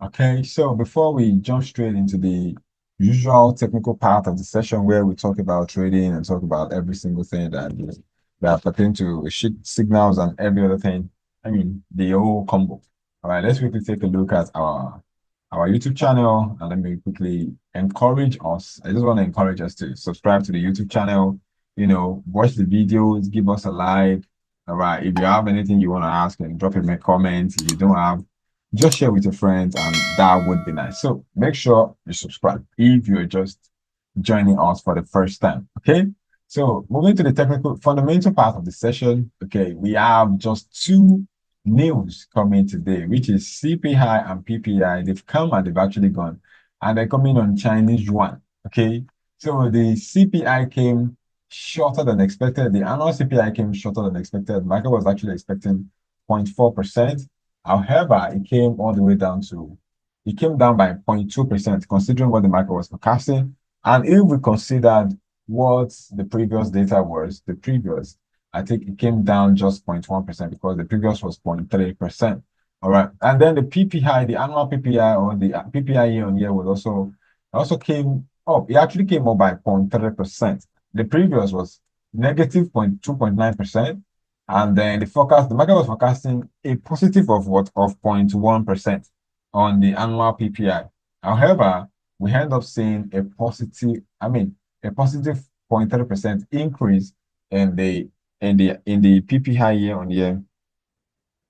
Okay, so before we jump straight into the usual technical part of the session where we talk about trading and talk about every single thing that pertain to signals and every other thing, I mean the whole combo. All right, let's quickly take a look at our YouTube channel and let me quickly encourage us. I just want to encourage us to subscribe to the YouTube channel, watch the videos, give us a like. All right, if you have anything you want to ask, and drop it in a comment. If you don't have, just share with your friends and that would be nice. So make sure you subscribe if you're just joining us for the first time. Okay. So moving to the technical fundamental part of the session. Okay. We have just two news coming today, which is CPI and PPI. They've come and they've actually gone and they're coming on Chinese yuan. Okay. So the CPI came shorter than expected. The annual CPI came shorter than expected. The market was actually expecting 0.4%. However, it came down by 0.2%, considering what the market was forecasting. And if we considered what the previous data was, I think it came down just 0.1% because the previous was 0.3%. All right. And then the PPI, the annual PPI or the PPI year on year also came up. It actually came up by 0.3%. The previous was negative 0.2.9%. And then the market was forecasting a positive of 0.1% on the annual PPI. However, we end up seeing a positive 0.3% increase in the PPI year on year.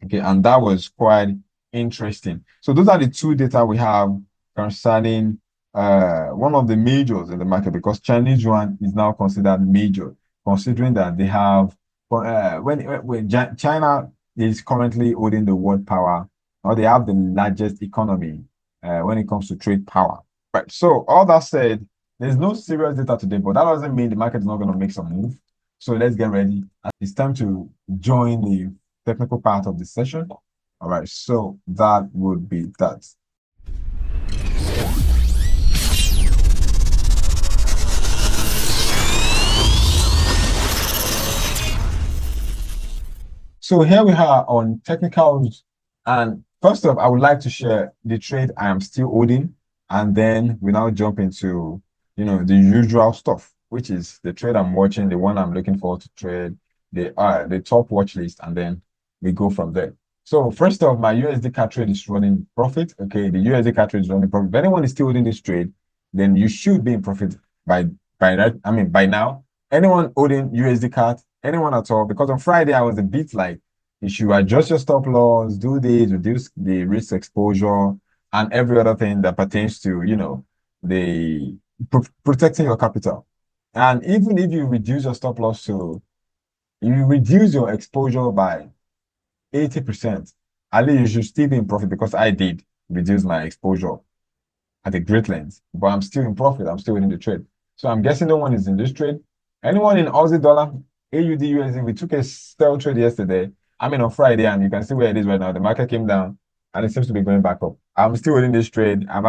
Okay, and that was quite interesting. So those are the two data we have concerning one of the majors in the market, because Chinese yuan is now considered major, considering that they have when China is currently holding the world power, or they have the largest economy when it comes to trade power. Right. So all that said, there's no serious data today, but that doesn't mean the market is not going to make some move. So let's get ready. It's time to join the technical part of the session. All right, so that would be that. So here we are on technicals. And first off, I would like to share the trade I am still holding. And then we now jump into, the usual stuff, which is the trade I'm watching, the one I'm looking forward to trade, the top watch list, and then we go from there. So first off, my USD CAD trade is running profit. Okay, the USD CAD trade is running profit. If anyone is still holding this trade, then you should be in profit by that. I mean, by now. Anyone holding USD CAD, anyone at all, because on Friday I was a bit like, you should adjust your stop loss, do this, reduce the risk exposure, and every other thing that pertains to, the protecting your capital. And even if you reduce your stop loss, so you reduce your exposure by 80%, at least you should still be in profit, because I did reduce my exposure at a great length, but I'm still in profit. I'm still in the trade. So I'm guessing no one is in this trade. Anyone in Aussie dollar, AUD, USD, we took a sell trade yesterday. I mean, on Friday, and you can see where it is right now. The market came down and it seems to be going back up. I'm still in this trade. I've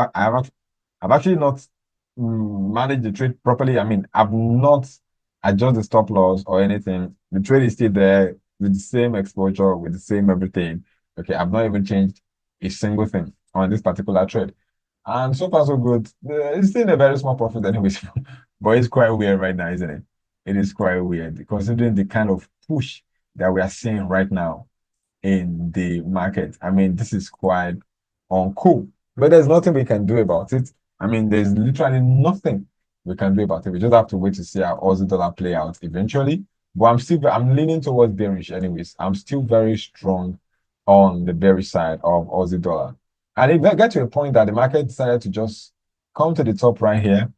actually not managed the trade properly. I mean, I've not adjusted the stop loss or anything. The trade is still there with the same exposure, with the same everything. Okay, I've not even changed a single thing on this particular trade. And so far, so good. It's still a very small profit anyways, but it's quite weird right now, isn't it? It is quite weird considering the kind of push that we are seeing right now in the market. I mean, this is quite uncool, but there's nothing we can do about it. I mean, there's literally nothing we can do about it. We just have to wait to see how Aussie dollar play out eventually. But I'm leaning towards bearish anyways. I'm still very strong on the bearish side of Aussie dollar. And it got to a point that the market decided to just come to the top right here.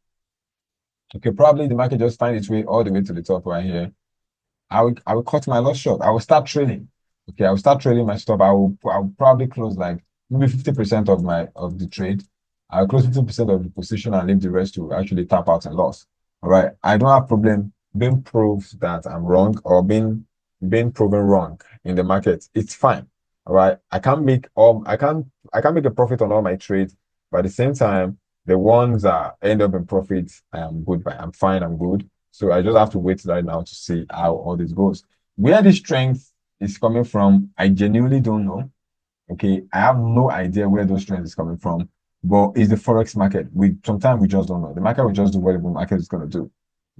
Okay, probably the market just find its way all the way to the top right here. I will cut my loss short. I will start trading. Okay, I will start trading my stop. I will probably close like maybe 50% of the trade. I'll close 50% of the position and leave the rest to actually tap out and loss. All right. I don't have problem being proved that I'm wrong or being proven wrong in the market. It's fine. All right. I can't make a profit on all my trades, but at the same time, the ones that end up in profit, I am good by. I'm fine, I'm good. So I just have to wait right now to see how all this goes. Where the strength is coming from, I genuinely don't know. Okay, I have no idea where those trends is coming from, but it's the forex market. We sometimes we just don't know. The market will just do whatever the market is going to do.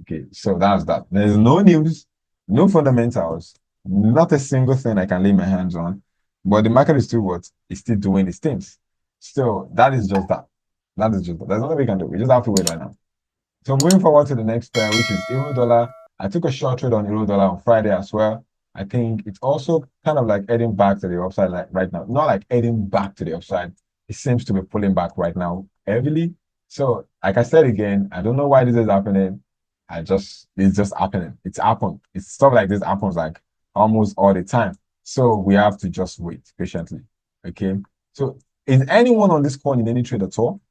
Okay, so that's that. There's no news, no fundamentals, not a single thing I can lay my hands on. But the market is still what? It's still doing its things. So that is just that. That is just that. There's nothing we can do. We just have to wait right now. So moving forward to the next pair, which is euro dollar. I took a short trade on euro dollar on Friday as well. I think it's also kind of like heading back to the upside like right now. Not like heading back to the upside. It seems to be pulling back right now heavily. So, like I said again, I don't know why this is happening. It's just happening. It's happened. It's stuff like this happens like almost all the time. So we have to just wait patiently. Okay. So is anyone on this call in any trade at all?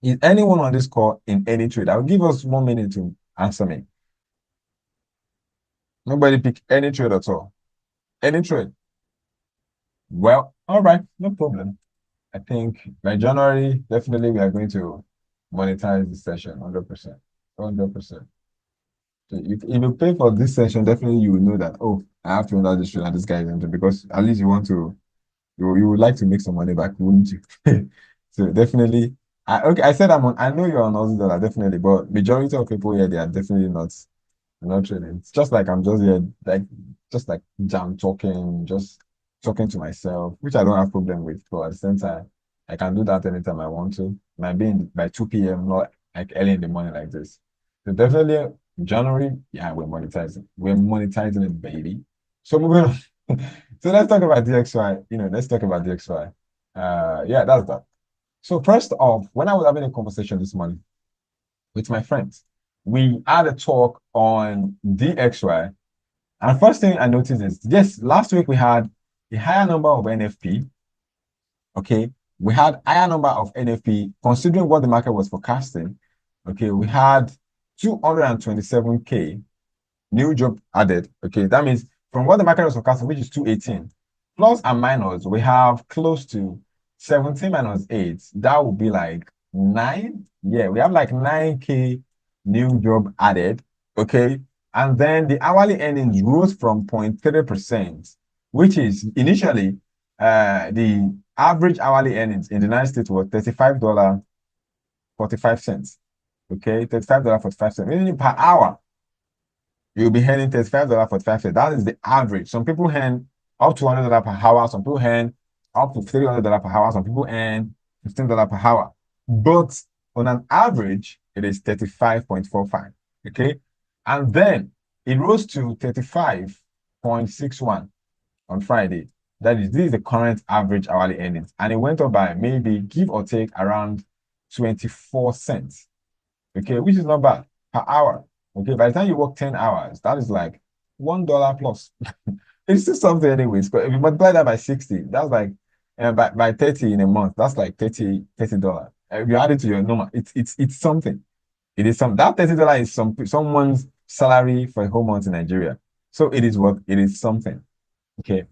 Is anyone on this call in any trade? I'll give us 1 minute to answer me. Nobody pick any trade at all. Any trade. Well, all right, no problem. I think by January, definitely we are going to monetize this session 100%. 100%. So if you pay for this session, definitely you will know that, oh, I have to enter this trade and this guy is into because at least you want to you would like to make some money back, wouldn't you? So definitely, okay. I said I know you're on Aussie dollar, definitely, but majority of people here they are definitely not trading. It's just like I'm just here, like just like jam talking, just talking to myself, which I don't have problem with. But at the same time, I can do that anytime I want to. Might be by 2 p.m., not like early in the morning like this. So definitely January, yeah, we're monetizing. We're monetizing it, baby. So moving on. So let's talk about DXY. Let's talk about DXY. Yeah, that's that. So first off, when I was having a conversation this morning with my friends, we had a talk on DXY. And first thing I noticed is, yes, last week we had a higher number of NFP. Okay, we had higher number of NFP considering what the market was forecasting. Okay, we had 227K new job added. Okay, that means from what the market was forecasting, which is 218, plus and minus, we have close to 17 minus 8. That would be like 9. Yeah, we have like 9K new job added. Okay. And then the hourly earnings rose from 0.3%, which is initially the average hourly earnings in the United States was $35.45. Okay, $35.45, meaning per hour you'll be earning $35.45. That is the average. Some people earn up to $100 per hour. Some people earn up to $300 per hour. Some people earn $15 per hour. But on an average, it is 35.45. Okay. And then it rose to 35.61 on Friday. This is the current average hourly earnings. And it went up by maybe give or take around 24 cents. Okay, which is not bad per hour. Okay, by the time you work 10 hours, that is like $1 plus. It's still something anyways. But if you multiply that by 60, that's like by 30 in a month, that's like $30. If you add it to your number, it's something. It is some that $30 is someone's salary for a whole month in Nigeria. So it is what it is something. Okay.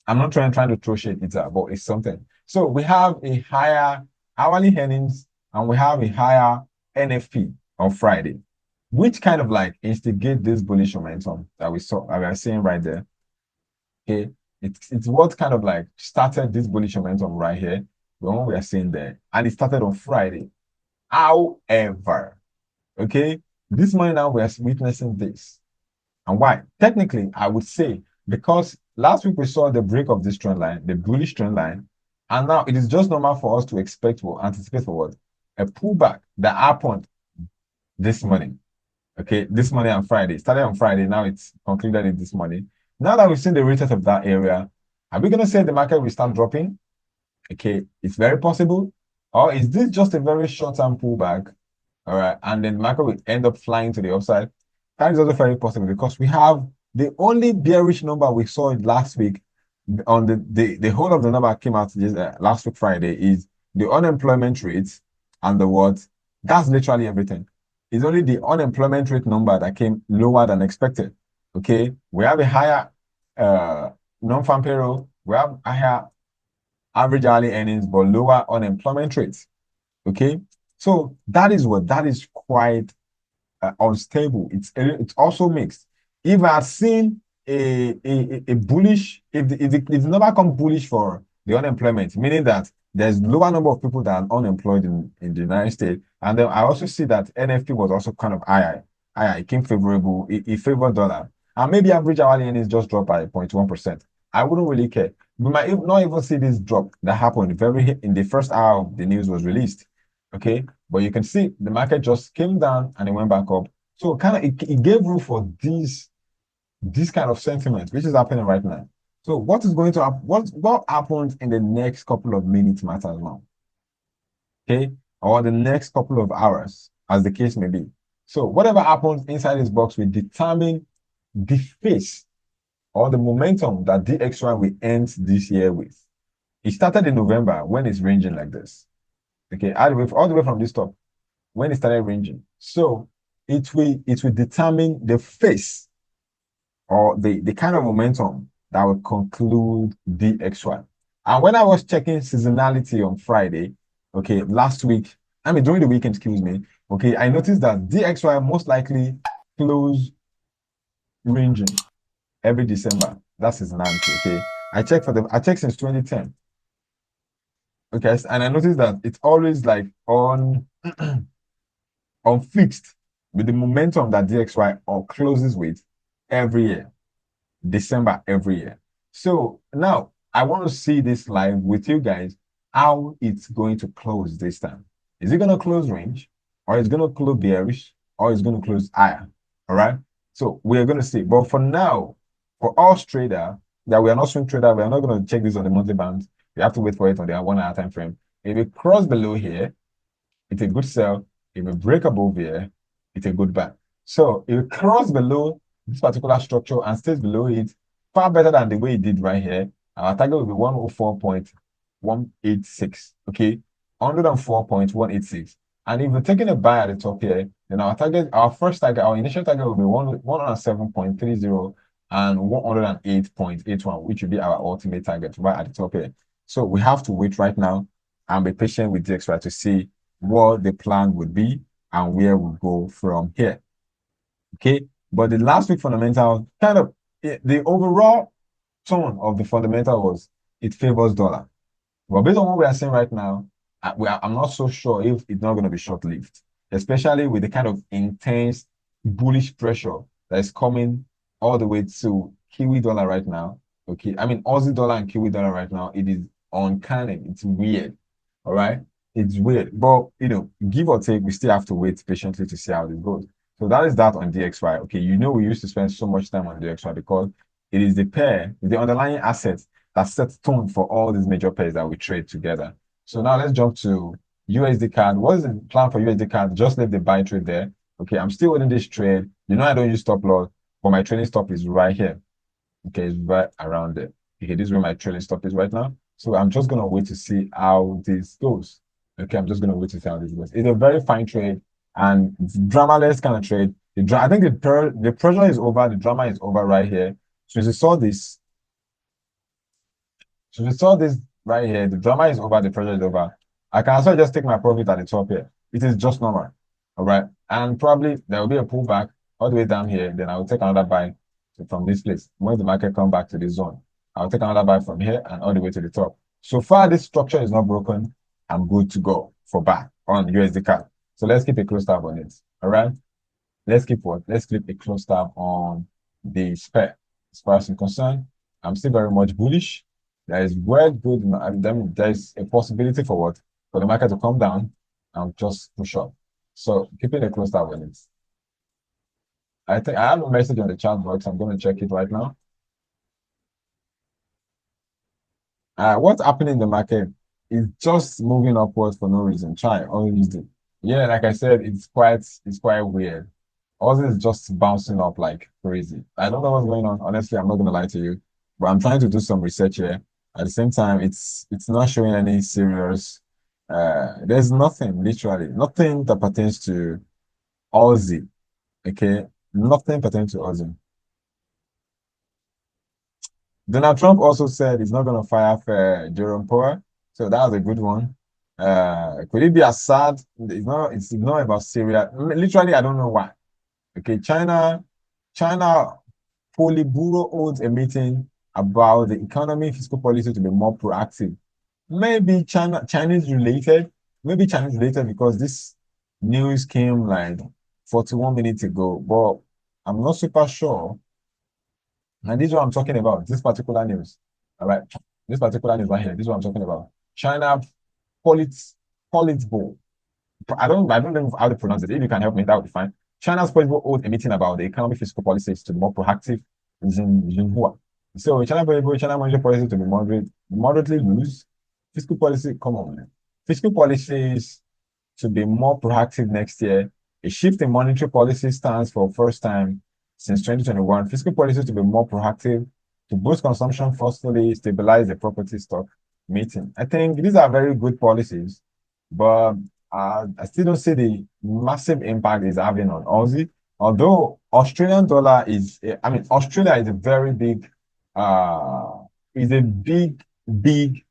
I'm not trying to throw shade into but it's something. So we have a higher hourly earnings and we have a higher NFP on Friday, which kind of like instigate this bullish momentum that we are seeing right there. Okay. It's what kind of like started this bullish momentum right here, the one we are seeing there. And it started on Friday. However, okay, this morning now we are witnessing this. And why? Technically, I would say because last week we saw the break of this trend line, the bullish trend line, and now it is just normal for us to expect or anticipate for what? A pullback that happened this morning. Okay, this morning on Friday. Started on Friday, now it's concluded in this morning. Now that we've seen the retest of that area, are we going to say the market will start dropping? Okay, it's very possible. Or is this just a very short-term pullback? All right, and then the market will end up flying to the upside. That is also very possible because we have the only bearish number we saw last week on the whole of the number came out last week Friday is the unemployment rate and the what? That's literally everything. It's only the unemployment rate number that came lower than expected. Okay, we have a higher non-farm payroll, we have higher average hourly earnings, but lower unemployment rates. Okay, so that is quite unstable. It's also mixed. If I had seen a bullish, if the number come bullish for the unemployment, meaning that there's lower number of people that are unemployed in the United States. And then I also see that NFP was also kind of higher. Higher. It came favorable. It favored dollar. And maybe average hourly earnings just dropped by 0.1%. I wouldn't really care. We might not even see this drop that happened very in the first hour of the news was released. Okay. But you can see the market just came down and it went back up. So kind of it gave room for this kind of sentiment, which is happening right now. So what is going to happen? What happens in the next couple of minutes matters now, okay? Or the next couple of hours, as the case may be. So whatever happens inside this box will determine the face or the momentum that DXY will end this year with. It started in November when it's ranging like this. Okay, all the way from this top when it started ranging. So it will determine the face or the kind of momentum that will conclude DXY. And when I was checking seasonality on Friday, okay, last week, I mean during the weekend, excuse me, okay, I noticed that DXY most likely close ranging every December. That's seasonality, okay. I checked since 2010. Okay, and I noticed that it's always like on fixed with the momentum that DXY or closes with every year. December every year. So now I want to see this live with you guys, how it's going to close this time. Is it going to close range, or is it going to close bearish, or is it going to close higher? All right. So we're going to see. But for now, for us trader, that we are not swing trader, we are not going to check this on the monthly band. We have to wait for it on the 1 hour time frame. If it cross below here, it's a good sell. If it break above here, it's a good buy. So if it cross below this particular structure and stays below it, far better than the way it did right here. Our target will be 104.186. Okay, 104.186. And if we're taking a buy at the top here, then our initial target will be 107.30 and 108.81, which will be our ultimate target right at the top here. So we have to wait right now and be patient with DXY to see what the plan would be and where we go from here. Okay, but the last week fundamental kind of the overall tone of the fundamental was it favors dollar. But based on what we are seeing right now, I'm not so sure if it's not going to be short-lived, especially with the kind of intense bullish pressure that is coming all the way to Kiwi dollar right now. Okay, I mean Aussie dollar and Kiwi dollar right now. It is uncanny. It's weird. All right, it's weird, but give or take, we still have to wait patiently to see how this goes. So that is that on DXY. Okay, we used to spend so much time on DXY because it is the pair, the underlying assets that sets tone for all these major pairs that we trade together. So now let's jump to USD card. What is the plan for USD card? Just leave the buy trade there. Okay, I'm still holding this trade. I don't use stop loss, but my trading stop is right here. Okay, it's right around there. Okay, this is where my trading stop is right now. So I'm just gonna wait to see how this goes. Okay, I'm just gonna wait to see how this goes. It's a very fine trade and dramaless kind of trade. I think the pressure is over, the drama is over right here. So as you saw this, right here, the drama is over, the pressure is over. I can also just take my profit at the top here. It is just normal. All right. And probably there will be a pullback all the way down here. Then I will take another buy from this place. When the market come back to this zone, I'll take another buy from here and all the way to the top. So far, this structure is not broken. I'm good to go for buy on USD card. So let's keep a close tab on it. All right. Let's keep what? Let's keep a close tab on the spare. As far as I'm concerned, I'm still very much bullish. There is good. There is a possibility for what? For the market to come down and just push up. So keeping a close tab on it. I think I have a message on the chat box. I'm going to check it right now. What's happening in the market is just moving upwards for no reason. Try always do. Yeah, like I said, it's quite weird. All is just bouncing up like crazy. I don't know what's going on. Honestly, I'm not gonna lie to you, but I'm trying to do some research here. At the same time, it's not showing any serious. There's nothing, literally, nothing that pertains to Aussie. Okay, nothing pertains to Aussie. Donald Trump also said he's not going to fire for Jerome Powell, so that was a good one. Could it be as sad? It's not about Syria. Literally, I don't know why. Okay, China Politburo holds a meeting about the economy, fiscal policy to be more proactive. Maybe Chinese related, maybe Chinese related because this news came like 41 minutes ago, but I'm not super sure. And this is what I'm talking about, this particular news. All right. This particular news right here, this is what I'm talking about. China polit politburo. I don't know how to pronounce it. If you can help me, that would be fine. China's politburo hold a meeting about the economic fiscal policies to be more proactive in Xinhua. So China politburo, China monetary policy to be moderately loose. Fiscal policy, come on, man. Fiscal policies to be more proactive next year. A shift in monetary policy stance for first time since 2021. Fiscal policy to be more proactive to boost consumption forcefully, stabilize the property stock meeting. I think these are very good policies, but I still don't see the massive impact it's having on Aussie. Although Australian dollar is, I mean, Australia is a big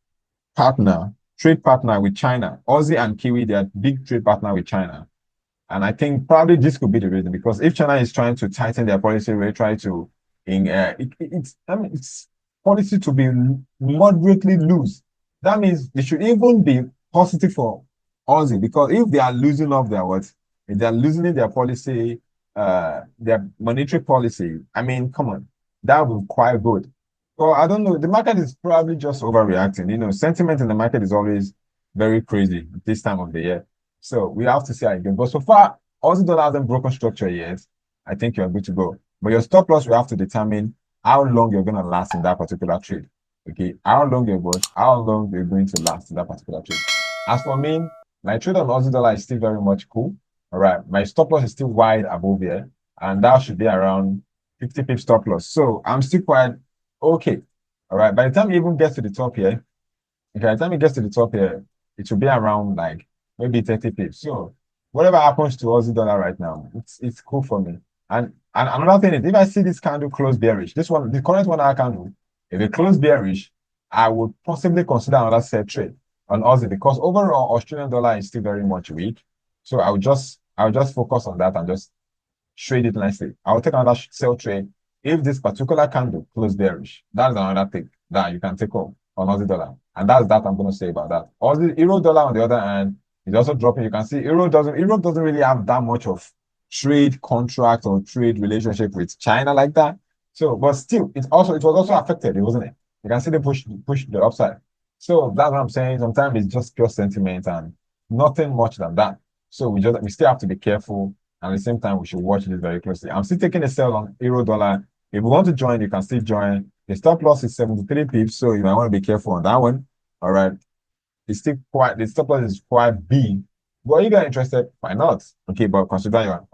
partner, trade partner with China. Aussie and Kiwi, they are big trade partner with China. And I think probably this could be the reason because if China is trying to tighten their policy, they try to it's policy to be moderately loose. That means they should even be positive for Aussie because if they are losing off their what, if they are losing their policy, their monetary policy, I mean, come on, that would be quite good. Well, I don't know. The market is probably just overreacting. Sentiment in the market is always very crazy this time of the year. So we have to see how it goes. But so far, Aussie dollar hasn't broken structure yet. I think you're good to go. But your stop loss, we have to determine how long you're going to last in that particular trade. Okay, how long you're going to last in that particular trade. As for me, my trade on Aussie dollar is still very much cool. All right, my stop loss is still wide above here, and that should be around 50 pip stop loss. So I'm still quite okay. All right, by the time you even get to the top here, okay, by the time it gets to the top here, it will be around like maybe 30 pips. So whatever happens to Aussie dollar right now, it's cool for me. And another thing is if I see this candle close bearish, this one, the current 1 hour candle, if it close bearish, I would possibly consider another set trade on Aussie because overall Australian dollar is still very much weak. So I would just focus on that and just trade it nicely. I'll take another sell trade if this particular candle close bearish. That's another thing that you can take off on Aussie dollar. And that's that I'm going to say about that. Aussie Euro dollar on the other hand is also dropping. You can see Europe doesn't really have that much of trade contract or trade relationship with China like that. So, but still, it was also affected, wasn't it? You can see they push the upside. So that's what I'm saying. Sometimes it's just pure sentiment and nothing much than that. So we still have to be careful. And at the same time, we should watch this very closely. I'm still taking a sell on Euro dollar. If you want to join, you can still join. The stop loss is 73 pips, so you might want to be careful on that one. All right. The stop loss is quite big. But if you're interested, why not? Okay, but consider your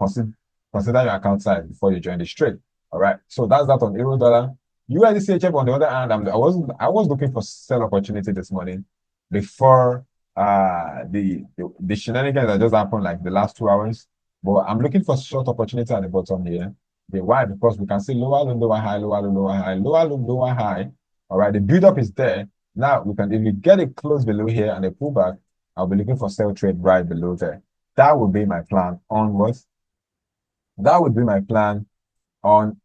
account size before you join this trade. All right. So that's that on Euro dollar. USDCHF on the other hand, I was looking for sell opportunity this morning before the shenanigans that just happened like the last 2 hours. But I'm looking for short opportunity at the bottom here. Why? Because we can see lower low, lower high, lower low, lower high, lower low, lower high. All right, the build up is there. Now if we get it close below here and a pullback, I'll be looking for sell trade right below there. That would be my plan onwards. That would be my plan on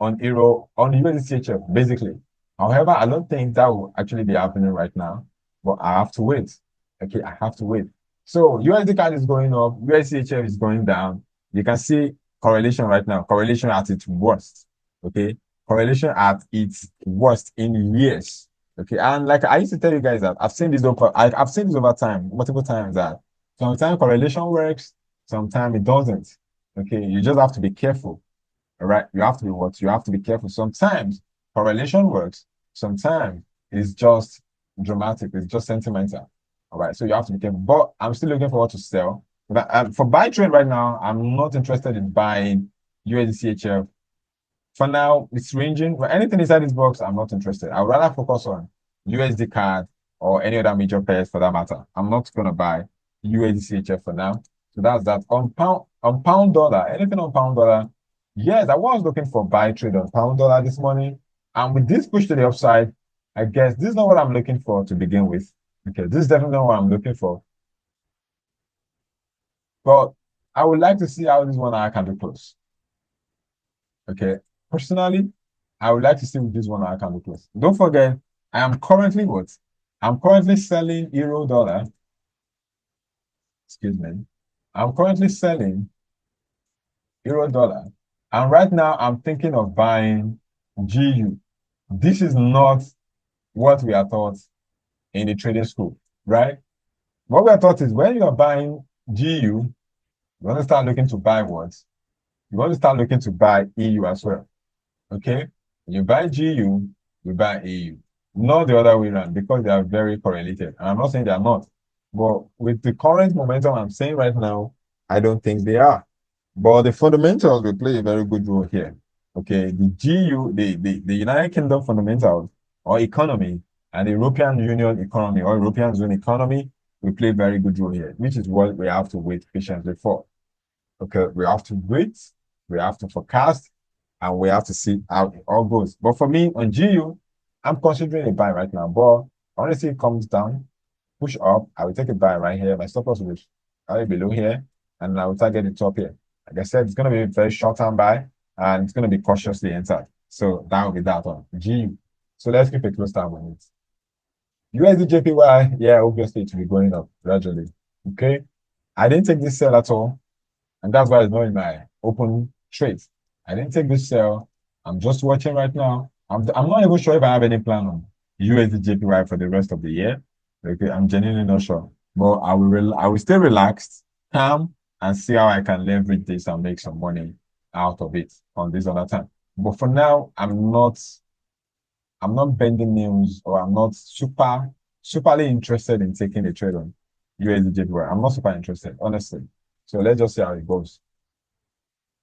USDCHF, basically. However, I don't think that will actually be happening right now, but I have to wait. Okay, I have to wait. So USD card is going up, USDCHF is going down. You can see correlation right now, correlation at its worst. Okay, correlation at its worst in years. Okay, and like I used to tell you guys that I've seen this over time, multiple times that sometimes correlation works, sometimes it doesn't. Okay, you just have to be careful. All right. You have to be what? You have to be careful. Sometimes correlation works. Sometimes it's just dramatic. It's just sentimental. All right. So you have to be careful. But I'm still looking for what to sell. But for buy trade right now, I'm not interested in buying USDCHF. For now, it's ranging. But anything inside this box, I'm not interested. I would rather focus on USD card or any other major pairs for that matter. I'm not going to buy USDCHF for now. So that's that. On pound dollar, anything on pound dollar. Yes, I was looking for buy trade on pound dollar this morning. And with this push to the upside, I guess this is not what I'm looking for to begin with. Okay, this is definitely not what I'm looking for. But I would like to see how this 1 hour can be close. Okay, personally, I would like to see this one I can look close. Don't forget, I am currently what? I'm currently selling euro dollar. Excuse me. I'm currently selling euro dollar. And right now I'm thinking of buying GU. This is not what we are taught in the trading school, right? What we are taught is when you are buying GU, you want to start looking to buy what? You want to start looking to buy EU as well. Okay? You buy GU, you buy EU. Not the other way around because they are very correlated. And I'm not saying they are not. But with the current momentum I'm saying right now, I don't think they are. But the fundamentals will play a very good role here. Okay, the GU, the United Kingdom fundamentals or economy and the European Union economy or European Zone economy will play a very good role here, which is what we have to wait patiently for. Okay, we have to wait, we have to forecast, and we have to see how it all goes. But for me on GU, I'm considering a buy right now. But honestly, it comes down, push up, I will take a buy right here. My stop loss will be right below here, and I will target the top here. Like I said, it's going to be a very short term buy, and it's going to be cautiously entered. So that will be that on GU. So let's keep a close tab on it. USD JPY, yeah, obviously it will be going up gradually. Okay. I didn't take this sell at all. And that's why it's not in my open trades. I didn't take this sell. I'm just watching right now. I'm not even sure if I have any plan on USD JPY for the rest of the year. Okay, I'm genuinely not sure. But I will stay relaxed, calm, and see how I can leverage this and make some money out of it on this other time. But for now, I'm not bending nails or I'm not superly interested in taking a trade on USD JPY. I'm not super interested, honestly. So let's just see how it goes.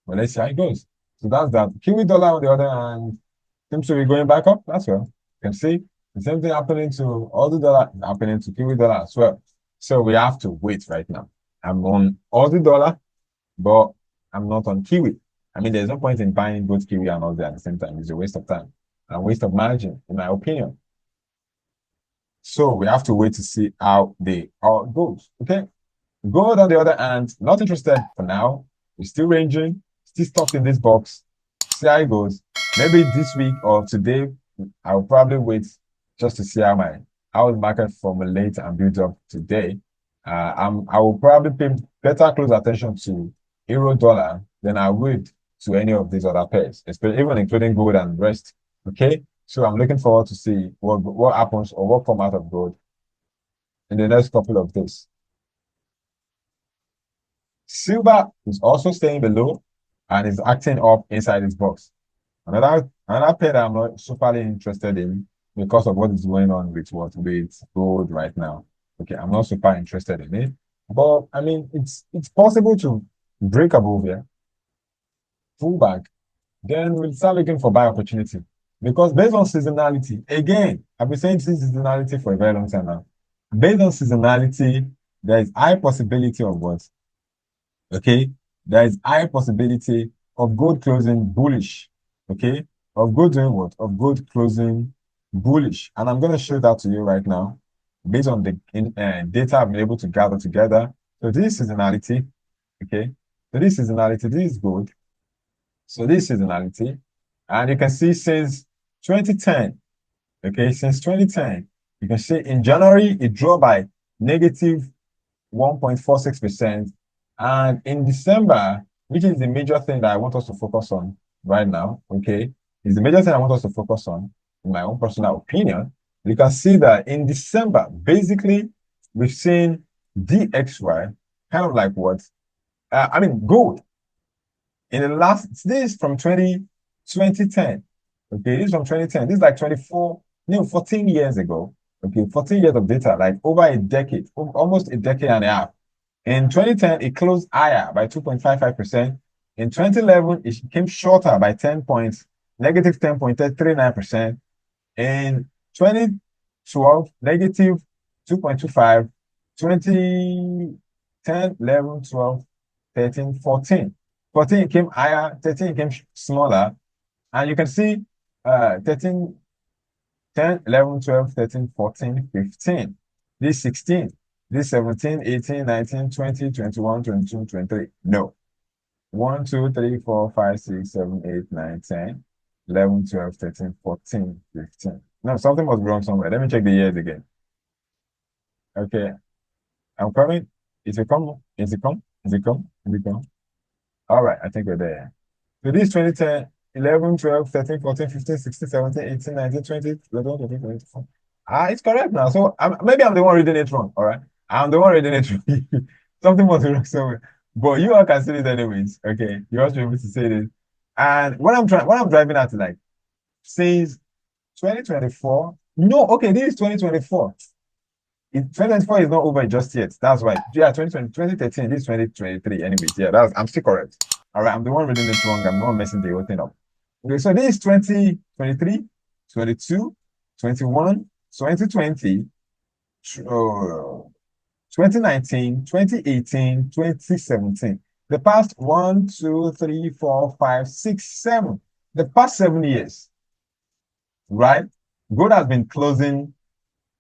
Well, let's see how it goes. So that's that. Kiwi dollar on the other hand seems to be going back up. That's well. You can see the same thing happening to all the dollar, happening to Kiwi dollar as well. So we have to wait right now. I'm on Aussie dollar, but I'm not on Kiwi. I mean, there's no point in buying both Kiwi and Aussie at the same time. It's a waste of time and a waste of margin, in my opinion. So we have to wait to see how they all goes. Okay. Gold, on the other hand, not interested for now. We're still ranging, still stuck in this box. See how it goes. Maybe this week or today, I'll probably wait just to see how the market formulates and builds up today. I will probably pay better close attention to euro dollar than I would to any of these other pairs, especially even including gold and rest. Okay, so I'm looking forward to see what happens or what come out of gold in the next couple of days. Silver is also staying below and is acting up inside this box. Another pair that I'm not superly interested in because of what is going on with gold right now. Okay, I'm not super interested in it. But I mean it's possible to break above here, pull back, then we'll start looking for buy opportunity. Because based on seasonality, again, I've been saying this seasonality for a very long time now. Based on seasonality, there is high possibility of what? Okay, there is high possibility of gold closing bullish. Okay, of gold doing what? Of gold closing bullish, and I'm going to show that to you right now, based on the data I've been able to gather together. So this is seasonality. Okay, so this seasonality, this is gold. So this is seasonality, and you can see since 2010. Okay, since 2010, you can see in January it dropped by negative 1.46%. And in December, which is the major thing that I want us to focus on right now, okay, is the major thing I want us to focus on, in my own personal opinion. You can see that in December, basically, we've seen DXY kind of like what? I mean, gold in the last, this is from 2010. Okay, this is from 2010. This is like 24, 14 years ago. Okay, 14 years of data, like over a decade, almost a decade and a half. In 2010, it closed higher by 2.55%. In 2011, it came shorter by 10 points, negative 10.39%. In 2012, negative 2.25, 2010, 11, 12, 13, 14. 14 came higher, 13 came smaller. And you can see 13, 10, 11, 12, 13, 14, 15. This 16. This 17, 18, 19, 20, 21, 22, 23. No. 1, 2, 3, 4, 5, 6, 7, 8, 9, 10, 11, 12, 13, 14, 15. No, something must be wrong somewhere. Let me check the years again. Okay, I'm coming. Is it come? Is it come? Is it come? Is it come? All right, I think we're there. So this 2010, 11, 12, 13, 14, 15, 16, 17, 18, 19, 20, 21, 22, 24. Ah, it's correct now. So maybe I'm the one reading it wrong. All right. I'm the one reading it wrong. Something must be wrong somewhere. But you all can see it anyways. Okay. You also be able to say this. And what I'm driving at like since 2024. No, okay, this is 2024. 2024 is not over just yet. That's why. Yeah, 2020, 2013, this is 2023. Anyways, yeah, I'm still correct. All right, I'm the one reading it wrong. I'm not messing the whole thing up. Okay, so this is 2023, 22, 21, 2020, 2019, 2018, 2017. The past 1, 2, 3, 4, 5, 6, 7. The past 7 years, right? Gold has been closing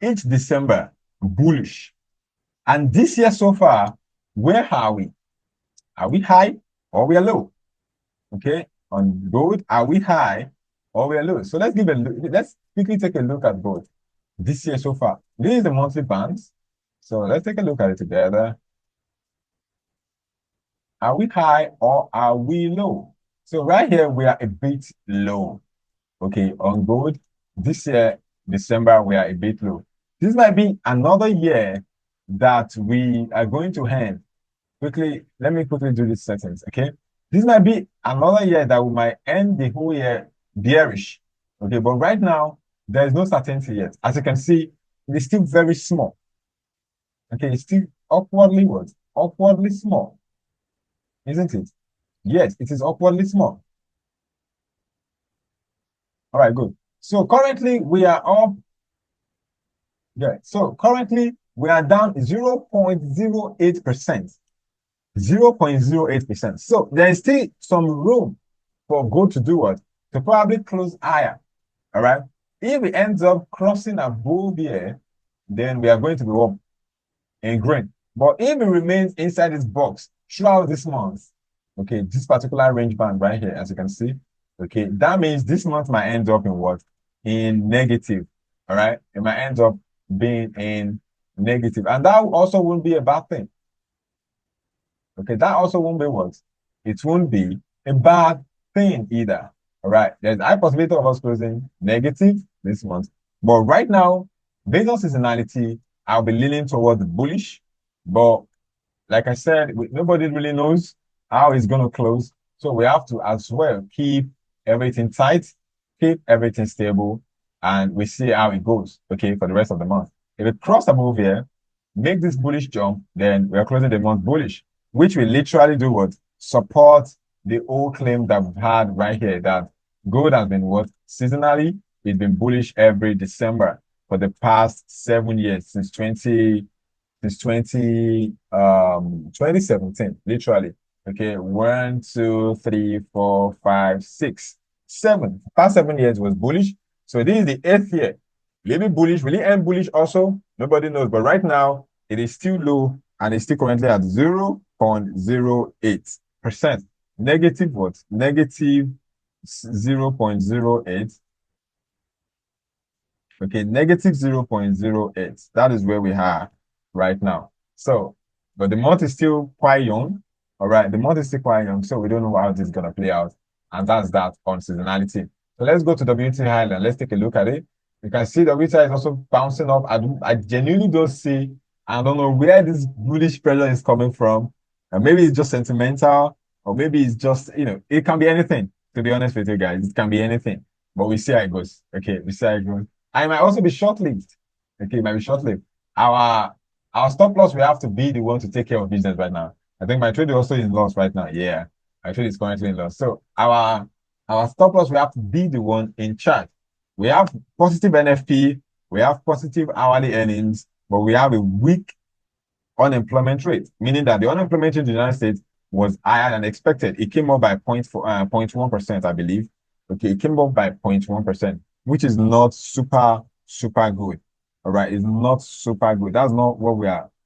each December bullish. And this year so far, where are we? Are we high or we are low? Okay, on gold, are we high or we are low? So let's give a look. Let's quickly take a look at both this year so far. This is the monthly bands. So let's take a look at it together. Are we high or are we low? So right here, we are a bit low. Okay, on gold, this year, December, we are a bit low. This might be another year that we are going to end. Quickly, let me quickly do this sentence, okay? This might be another year that we might end the whole year bearish. Okay, but right now, there is no certainty yet. As you can see, it is still very small. Okay, it's still upwardly what? Upwardly small, isn't it? Yes, it is upwardly small. All right, good. So currently we are up. Yeah, so currently we are down 0.08%. 0.08%. So there is still some room for gold to do what? To probably close higher. All right. If it ends up crossing above here, then we are going to be up in green. But if it remains inside this box throughout this month, okay, this particular range band right here, as you can see, okay, that means this month might end up in what? In negative. All right. It might end up being in negative. And that also won't be a bad thing. Okay, that also won't be what? It won't be a bad thing either. All right, there's a high possibility of us closing negative this month. But right now, based on seasonality, I'll be leaning towards bullish. But like I said, nobody really knows how it's going to close. So we have to as well keep everything tight, keep everything stable, and we see how it goes, okay, for the rest of the month. If it cross above here, make this bullish jump, then we are closing the month bullish, which will literally do what? Support the old claim that we've had right here that gold has been what? Seasonally, it's been bullish every December for the past 7 years since 2017, literally. Okay, 1, 2, 3, 4, 5, 6, 7. Past 7 years was bullish. So this is the 8th year. Will it be bullish? Will it end bullish also? Nobody knows. But right now, it is still low and it's still currently at 0.08%. Negative what? Negative 0.08. Okay, negative 0.08. That is where we are right now. So, but the month is still quite young. All right, the month is still quite young, so we don't know how this is gonna play out. And that's that on seasonality. So let's go to WT Highland. Let's take a look at it. You can see WTI is also bouncing up. I genuinely don't see, I don't know where this bullish pressure is coming from. Maybe it's just sentimental, or maybe it's just, it can be anything, to be honest with you guys. It can be anything. But we see how it goes. Okay, we see how it goes. I might also be short-lived. Okay, it might be short-lived. Our stop loss, we have to be the one to take care of business right now. I think my trade is also in loss right now. Yeah, my trade is currently in loss. So our stop loss, we have to be the one in charge. We have positive NFP, we have positive hourly earnings, but we have a weak unemployment rate, meaning that the unemployment rate in the United States was higher than expected. It came up by 0.1%, I believe. Okay, it came up by 0.1%, which is not super, super good. All right, it's not super good. That's not what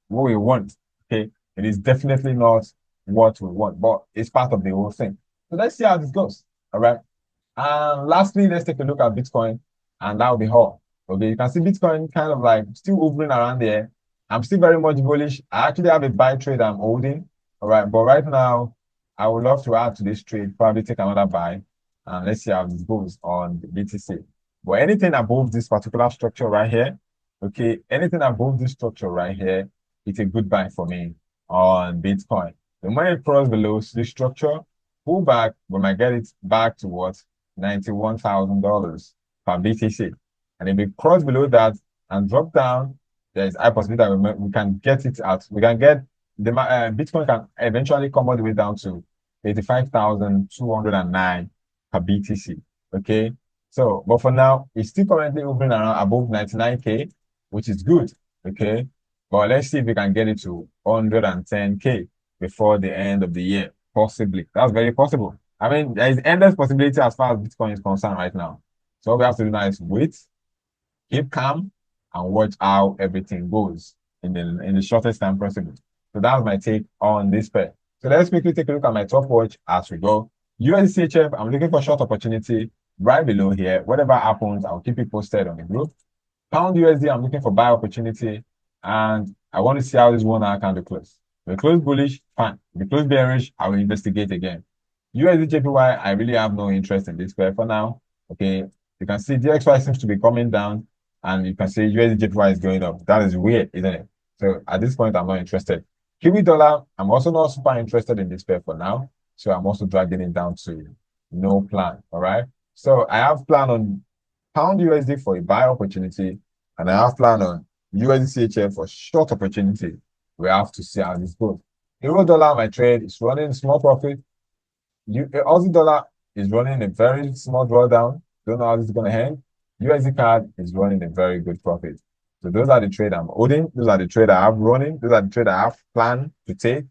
we want. Okay, it is definitely not what we want, but it's part of the whole thing. So let's see how this goes. All right. And lastly, let's take a look at Bitcoin, and that will be all. Okay, you can see Bitcoin kind of like still hovering around there. I'm still very much bullish. I actually have a buy trade I'm holding. All right, but right now, I would love to add to this trade, probably take another buy, and let's see how this goes on the BTC. But anything above this particular structure right here, okay, anything above this structure right here, it's a good buy for me on Bitcoin. The moment it crosses below this structure, pull back, we might get it back to what? $91,000 per BTC. And if it cross below that and drop down, there is high possibility that we can get it out. We can get the Bitcoin can eventually come all the way down to 85,209 per BTC. Okay. So, but for now, it's still currently hovering around above 99K, which is good. Okay. But let's see if we can get it to 110K before the end of the year. Possibly. That's very possible. I mean, there is endless possibility as far as Bitcoin is concerned right now. So what we have to do now is wait, keep calm, and watch how everything goes in the shortest time possible. So that's my take on this pair. So let's quickly take a look at my top watch as we go. USDCHF, I'm looking for short opportunity right below here. Whatever happens, I'll keep you posted on the group. Pound USD, I'm looking for buy opportunity, and I want to see how this 1 hour candle close. If we close bullish, fine. If we close bearish, I will investigate again. USD JPY, I really have no interest in this pair for now. Okay, you can see DXY seems to be coming down, and you can see USD JPY is going up. That is weird, isn't it? So at this point, I'm not interested. Kiwi dollar, I'm also not super interested in this pair for now. So I'm also dragging it down to no plan. All right. So I have plan on pound USD for a buy opportunity, and I have plan on USD for short opportunity. We have to see how this goes. Euro dollar, my trade is running small profit. Aussie dollar is running a very small drawdown. Don't know how this is going to end. USD card is running a very good profit. So those are the trade I'm holding. Those are the trade I have running. Those are the trade I have planned to take.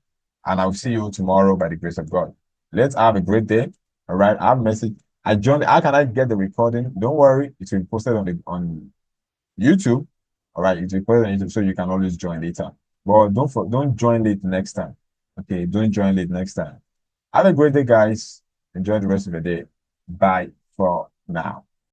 And I'll see you tomorrow by the grace of God. Let's have a great day. All right. I have a message. I joined. How can I get the recording? Don't worry. It will be posted on YouTube. All right. It will be posted on YouTube so you can always join later. But don't join late next time. Okay. Don't join late next time. Have a great day, guys. Enjoy the rest of the day. Bye for now.